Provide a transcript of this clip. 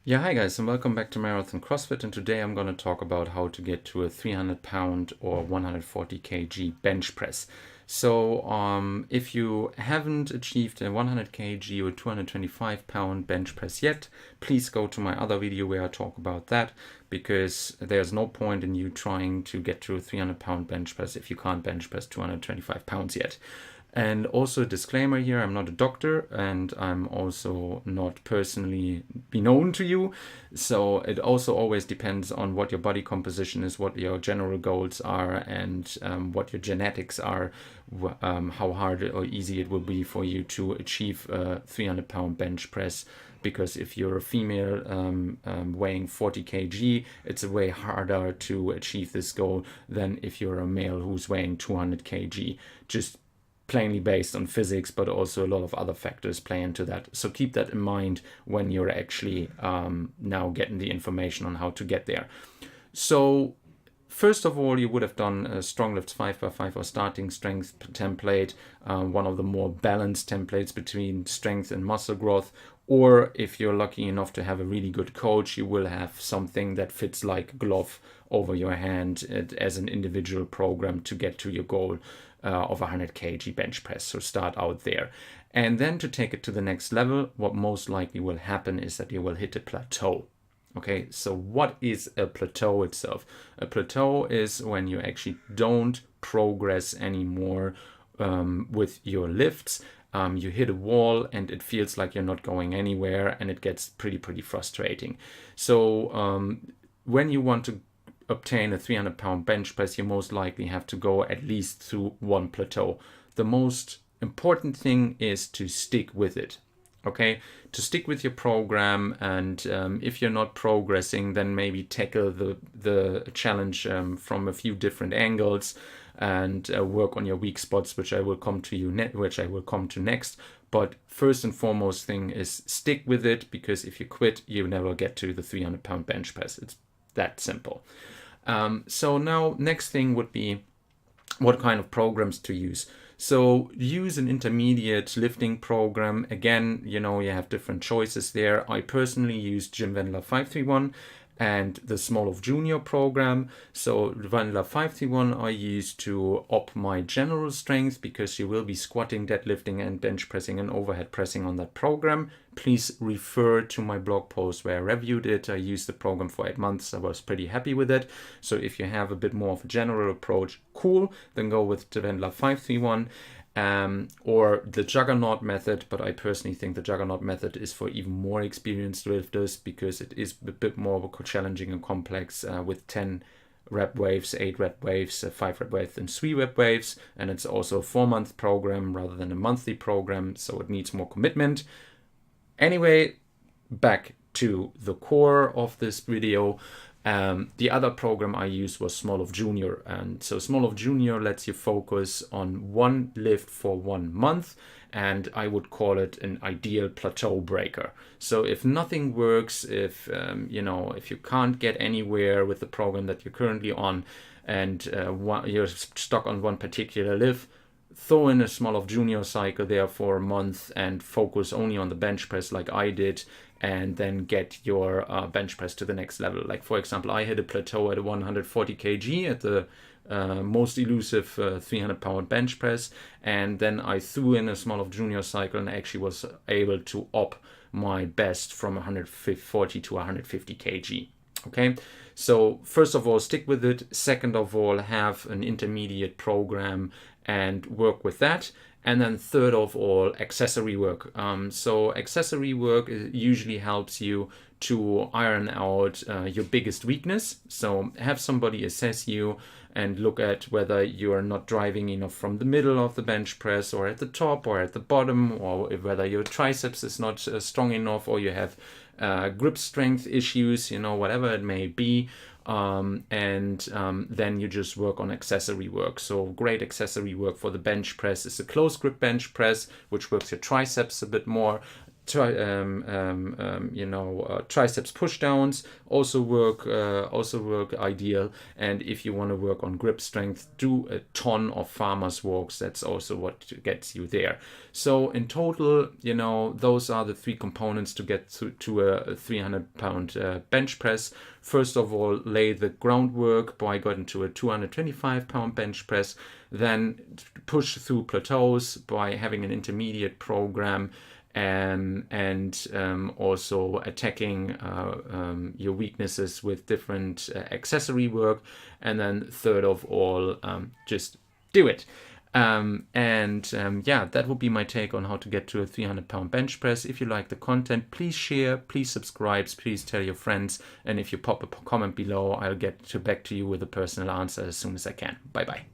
Yeah, hi guys, and welcome back to Marathon-Crossfit. And today I'm going to talk about how to get to a 300 pound or 140 kg bench press. So, if you haven't achieved a 100 kg or 225 pound bench press yet, please go to my other video where I talk about that, because there's no point in you trying to get to a 300 pound bench press if you can't bench press 225 pounds yet. And also a disclaimer here, I'm not a doctor and I'm also not personally known to you. So it also always depends on what your body composition is, what your general goals are, and what your genetics are, how hard or easy it will be for you to achieve a 300 pound bench press. Because if you're a female weighing 40 kg, it's way harder to achieve this goal than if you're a male who's weighing 200 kg. Just plainly based on physics, but also a lot of other factors play into that. So keep that in mind when you're actually now getting the information on how to get there. So first of all, you would have done a strong lifts 5x5 or starting strength template, one of the more balanced templates between strength and muscle growth. Or if you're lucky enough to have a really good coach, you will have something that fits like a glove over your hand as an individual program to get to your goal of 100 kg bench press. So start out there. And then to take it to the next level, what most likely will happen is that you will hit a plateau. Okay, so what is a plateau itself? A plateau is when you actually don't progress anymore with your lifts. You hit a wall and it feels like you're not going anywhere, and it gets pretty frustrating. So when you want to obtain a 300 pound bench press, you most likely have to go at least through one plateau. The most important thing is to stick with it. Okay, to stick with your program, and if you're not progressing, then maybe tackle the challenge from a few different angles, and work on your weak spots, which I will come to next. But first and foremost thing is stick with it, because if you quit, you never get to the 300 pound bench press. It's that simple. So now next thing would be what kind of programs to use. So use an intermediate lifting program. Again, you have different choices there. I personally use Wendler 531 and the Smolov Jr program. So Wendler 531 I use to up my general strength, because you will be squatting, deadlifting, and bench pressing and overhead pressing on that program. Please refer to my blog post where I reviewed it. I used the program for 8 months. I was pretty happy with it. So if you have a bit more of a general approach, cool, then go with the Wendler 531. Or the Juggernaut method, but I personally think the Juggernaut method is for even more experienced lifters, because it is a bit more challenging and complex with 10 rep waves, 8 rep waves, 5 rep waves, and 3 rep waves. And it's also a 4-month program rather than a monthly program, so it needs more commitment. Anyway, back to the core of this video. The other program I used was Smolov Jr. And so Smolov Jr. lets you focus on one lift for 1 month, and I would call it an ideal plateau breaker. So if nothing works, if you can't get anywhere with the program that you're currently on, and you're stuck on one particular lift, throw in a Smolov Jr. cycle there for a month and focus only on the bench press like I did, and then get your bench press to the next level. Like, for example, I hit a plateau at 140 kg at the most elusive 300 pound bench press, and then I threw in a Smolov Jr. cycle and actually was able to up my best from 140 to 150 kg. Okay, so first of all, stick with it. Second of all, have an intermediate program and work with that. And then third of all, accessory work. So accessory work usually helps you to iron out your biggest weakness. So have somebody assess you and look at whether you're not driving enough from the middle of the bench press, or at the top, or at the bottom, or whether your triceps is not strong enough, or you have grip strength issues, whatever it may be. Then you just work on accessory work. So great accessory work for the bench press is a close grip bench press, which works your triceps a bit more. triceps push downs also work ideal. And if you want to work on grip strength, do a ton of farmers walks. That's also what gets you there. So in total, those are the three components to get to a 300-pound bench press. First of all, lay the groundwork by getting to a 225-pound bench press. Then push through plateaus by having an intermediate program, and also attacking your weaknesses with different accessory work. And then third of all, just do it. That would be my take on how to get to a 300-pound bench press. If you like the content, please share, please subscribe, please tell your friends. And if you pop a comment below, I'll get back to you with a personal answer as soon as I can. Bye bye.